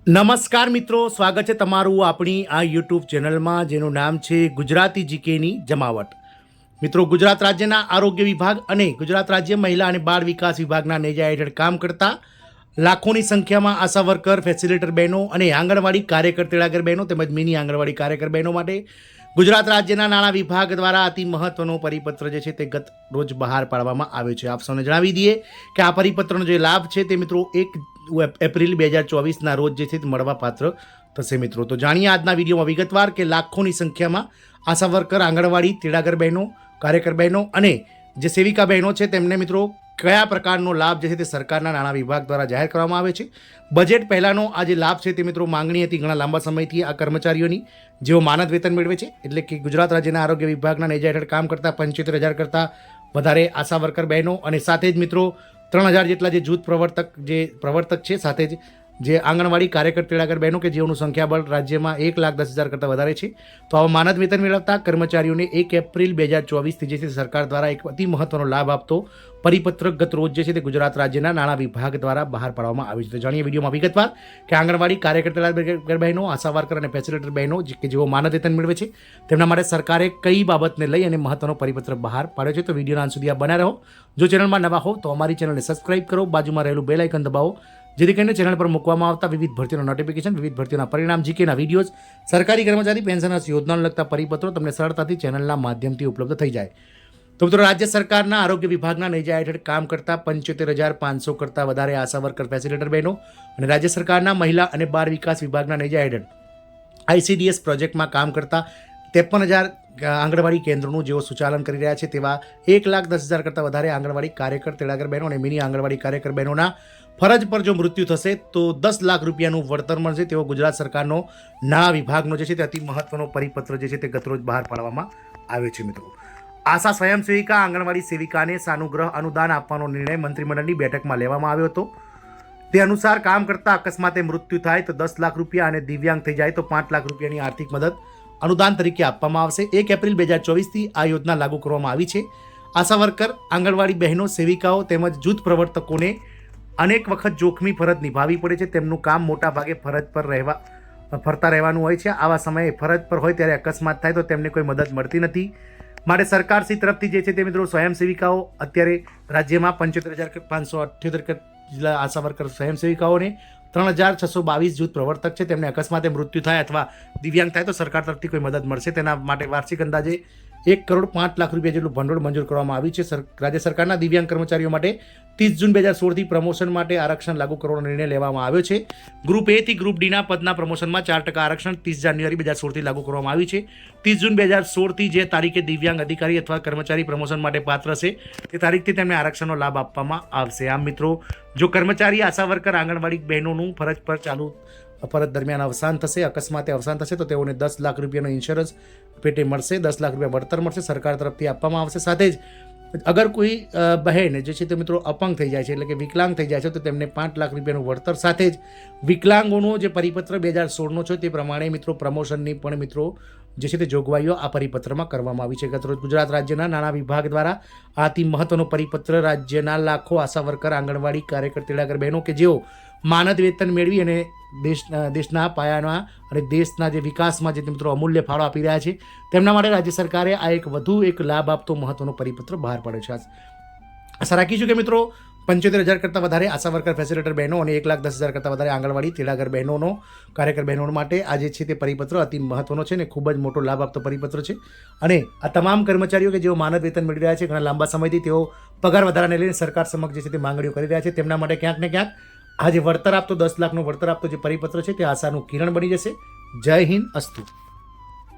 નમસ્કાર મિત્રો, સ્વાગત છે તમારું આપણી આ યુટ્યુબ ચેનલમાં જેનું નામ છે ગુજરાતી જીકેની જમાવટ. મિત્રો, ગુજરાત રાજ્યના આરોગ્ય વિભાગ અને ગુજરાત રાજ્ય મહિલા અને બાળ વિકાસ વિભાગના નેજા હેઠળ કામ કરતા લાખોની સંખ્યામાં આશા વર્કર, ફેસિલિટેટર બહેનો અને આંગણવાડી કાર્યકર તેડાગર બહેનો તેમજ મિની આંગણવાડી કાર્યકર બહેનો માટે ગુજરાત રાજ્યના નાણાં વિભાગ દ્વારા અતિ મહત્વનો પરિપત્ર જે છે તે ગત રોજ બહાર પાડવામાં આવ્યો છે. આપ સૌને જણાવી દઈએ કે આ પરિપત્રનો જે લાભ છે તે મિત્રો 1 એપ્રિલ 2024ના રોજ જે છે તે મળવાપાત્ર થશે. મિત્રો, તો જાણીએ આજના વિડીયોમાં વિગતવાર કે લાખોની સંખ્યામાં આશા વર્કર, આંગણવાડી તેડાગર બહેનો, કાર્યકર બહેનો અને જે સેવિકા બહેનો છે તેમને મિત્રો કયા પ્રકારનો લાભ જે છે તે સરકારના નાણાં વિભાગ દ્વારા જાહેર કરવામાં આવે છે. બજેટ પહેલાંનો આ જે લાભ છે તે મિત્રો માંગણી હતી ઘણા લાંબા સમયથી આ કર્મચારીઓની જેઓ માનદ વેતન મેળવે છે, એટલે કે ગુજરાત રાજ્યના આરોગ્ય વિભાગના નેજા હેઠળ કામ કરતા 75,000 કરતાં વધારે આશા વર્કર બહેનો અને સાથે જ મિત્રો 3,000 જેટલા જે જૂથ પ્રવર્તક છે, સાથે જ જે આંગણવાડી કાર્યકર તેડાગર બહેનો કે જેઓનું સંખ્યાબળ રાજ્યમાં 1,10,000 કરતાં વધારે છે. તો આવા માનદ વેતન મેળવતા કર્મચારીઓને 1 એપ્રિલ 2024થી જે છે સરકાર દ્વારા એક અતિ મહત્વનો લાભ આપતો પરિપત્ર ગત રોજ જે છે તે ગુજરાત રાજ્યના નાણાં વિભાગ દ્વારા બહાર પાડવામાં આવ્યું છે. તો જાણીએ વિડીયોમાં વિગતવાર કે આંગણવાડી કાર્યકર તેડાગર બહેનો, આશા વર્કર અને ફેસિલિટેટર બહેનો કે જેઓ માનદ વેતન મેળવે છે તેમના માટે સરકારે કઈ બાબતને લઈ અને મહત્વનો પરિપત્ર બહાર પાડ્યો છે. તો વિડીયોના અંત સુધી આપ બન્યા રહો. જો ચેનલમાં નવા હો તો અમારી ચેનલને સબસ્ક્રાઇબ કરો, બાજુમાં રહેલું બેલ આઇકન દબાવો જેથી કરીને ચેનલ પર મૂકવામાં આવતા વિવિધ ભરતીઓના નોટિફિકેશન, વિવિધ ભરતીઓના પરિણામ, જીકેના વિડીયોઝ, સરકારી કર્મચારી પેન્શનર્સ યોજનાને લગતા પરિપત્રો તમને સરળતાથી ચેનલના માધ્યમથી ઉપલબ્ધ થઈ જાય. તો મિત્રો, રાજ્ય સરકારના આરોગ્ય વિભાગના નેજા હેઠળ કામ કરતા 75,500 કરતાં વધારે આશા વર્કર, ફેસિલિટેટર બહેનો અને રાજ્ય સરકારના મહિલા અને બાળ વિકાસ વિભાગના નેજા હેઠળ ICDS પ્રોજેક્ટમાં કામ કરતા 53,000 આંગણવાડી કેન્દ્રોનું જેઓ સંચાલન કરી રહ્યા છે તેવા 1,10,000 કરતાં વધારે આંગણવાડી કાર્યકર તેડાગર બહેનો અને મિની આંગણવાડી કાર્યકર બહેનોના ફરજ પર જો મૃત્યુ થશે તો 10 લાખ રૂપિયાનું વળતર મળશે તેવો ગુજરાત સરકારનો નાણાં વિભાગનો જે છે તે અતિ મહત્વનો પરિપત્ર જે છે તે ગતરોજ બહાર પાડવામાં આવ્યો છે. મિત્રો, આશા સ્વયંસેવિકા, આંગણવાડી સેવિકાને સાનુગ્રહ અનુદાન આપવાનો નિર્ણય મંત્રીમંડળની બેઠકમાં લેવામાં આવ્યો હતો. તે અનુસાર કામ કરતા અકસ્માતે મૃત્યુ થાય તો 10 લાખ રૂપિયા અને દિવ્યાંગ થઈ જાય તો 5 લાખ રૂપિયાની આર્થિક મદદ અનુદાન તરીકે આપવામાં આવશે. 1 એપ્રિલ 2024થી આ યોજના લાગુ કરવામાં આવી છે. આશા વર્કર, આંગણવાડી બહેનો, સેવિકાઓ તેમજ જૂથ પ્રવર્તકોને અનેક વખત જોખમી ફરજ નિભાવવી પડે છે. તેમનું કામ મોટા ભાગે ફરજ પર ફરતા રહેવાનું હોય છે. આવા સમયે ફરજ પર હોય ત્યારે અકસ્માત થાય તો તેમને કોઈ મદદ મળતી નથી. માટે સરકારશ્રી તરફથી જે છે તે મિત્રો સ્વયંસેવિકાઓ અત્યારે રાજ્યમાં 75,578 જિલ્લા આશા વર્કર સ્વયંસેવિકાઓને 3,622 જૂથ પ્રવર્તક છે તેમને અકસ્માતે મૃત્યુ થાય અથવા દિવ્યાંગ થાય તો સરકાર તરફથી કોઈ મદદ મળશે. તેના માટે વાર્ષિક અંદાજે 1,05,00,000 રૂપિયા જેટલું ભંડોળ મંજૂર કરવામાં આવ્યું છે. રાજ્ય સરકારના દિવ્યાંગ કર્મચારીઓ માટે 30 જૂન 2016થી પ્રમોશન માટે આરક્ષણ લાગુ કરવાનો નિર્ણય લેવામાં આવ્યો છે. ગ્રુપ A થી ગ્રુપ D ના પદના પ્રમોશનમાં 4% આરક્ષણ 30 જાન્યુઆરી 2016થી લાગુ કરવામાં આવ્યું છે. 30 જૂન 2016થી જે તારીખે દિવ્યાંગ અધિકારી અથવા કર્મચારી પ્રમોશન માટે પાત્ર છે તે તારીખથી તેમને આરક્ષણનો લાભ આપવામાં આવશે. આમ મિત્રો, જો કર્મચારી, આશા વર્કર, આંગણવાડી બહેનોનું ફરજ પર ચાલુ ફરજ દરમિયાન અવસાન થશે, અકસ્માતે અવસાન થશે તો તેઓને 10 લાખ રૂપિયાનો ઇન્સ્યોરન્સ પેટે મળશે, 10 લાખ રૂપિયા વળતર મળશે, સરકાર તરફથી આપવામાં આવશે. સાથે જ અગર કોઈ બહેન જે છે તે મિત્રો અપંગ થઈ જાય છે, એટલે કે વિકલાંગ થઈ જાય છે તો તેમને 5 લાખ રૂપિયાનું વળતર, સાથે જ વિકલાંગોનો જે પરિપત્ર 2016નો છે તે પ્રમાણે મિત્રો પ્રમોશનની પણ મિત્રો જે છે તે જોગવાઈઓ આ પરિપત્રમાં કરવામાં આવી છે. ગતરોજ ગુજરાત રાજ્યના નાણાં વિભાગ દ્વારા આથી મહત્વનો પરિપત્ર રાજ્યના લાખો આશા વર્કર, આંગણવાડી કાર્યકર તેડાગર બહેનો કે જેઓ માનદ વેતન મેળવી અને દેશના પાયાના અને દેશના જે વિકાસમાં જે મિત્રો અમૂલ્ય ફાળો આપી રહ્યા છે તેમના માટે રાજ્ય સરકારે આ વધુ એક લાભ આપતો મહત્વનો પરિપત્ર બહાર પાડ્યો છે. આશા રાખીશું કે મિત્રો 75,000 કરતાં વધારે આશા વર્કર, ફેસિલિટેટર બહેનો અને 1,10,000 કરતાં વધારે આંગણવાડી તેડાગર બહેનોનો, કાર્યકર બહેનો માટે આ જે છે તે પરિપત્ર અતિ મહત્વનો છે અને ખૂબ જ મોટો લાભ આપતો પરિપત્ર છે. અને આ તમામ કર્મચારીઓ કે જેઓ માનદ વેતન મેળવી રહ્યા છે, ઘણા લાંબા સમયથી તેઓ પગાર વધારાને લઈને સરકાર સમક્ષ જે છે તે માંગણીઓ કરી રહ્યા છે, તેમના માટે ક્યાંક ને ક્યાંક આ જે વળતર આપતો 10 લાખનું વળતર આપતો જે પરિપત્ર છે તે આશાનું કિરણ બની જશે. જય હિન્દ, અસ્તુ.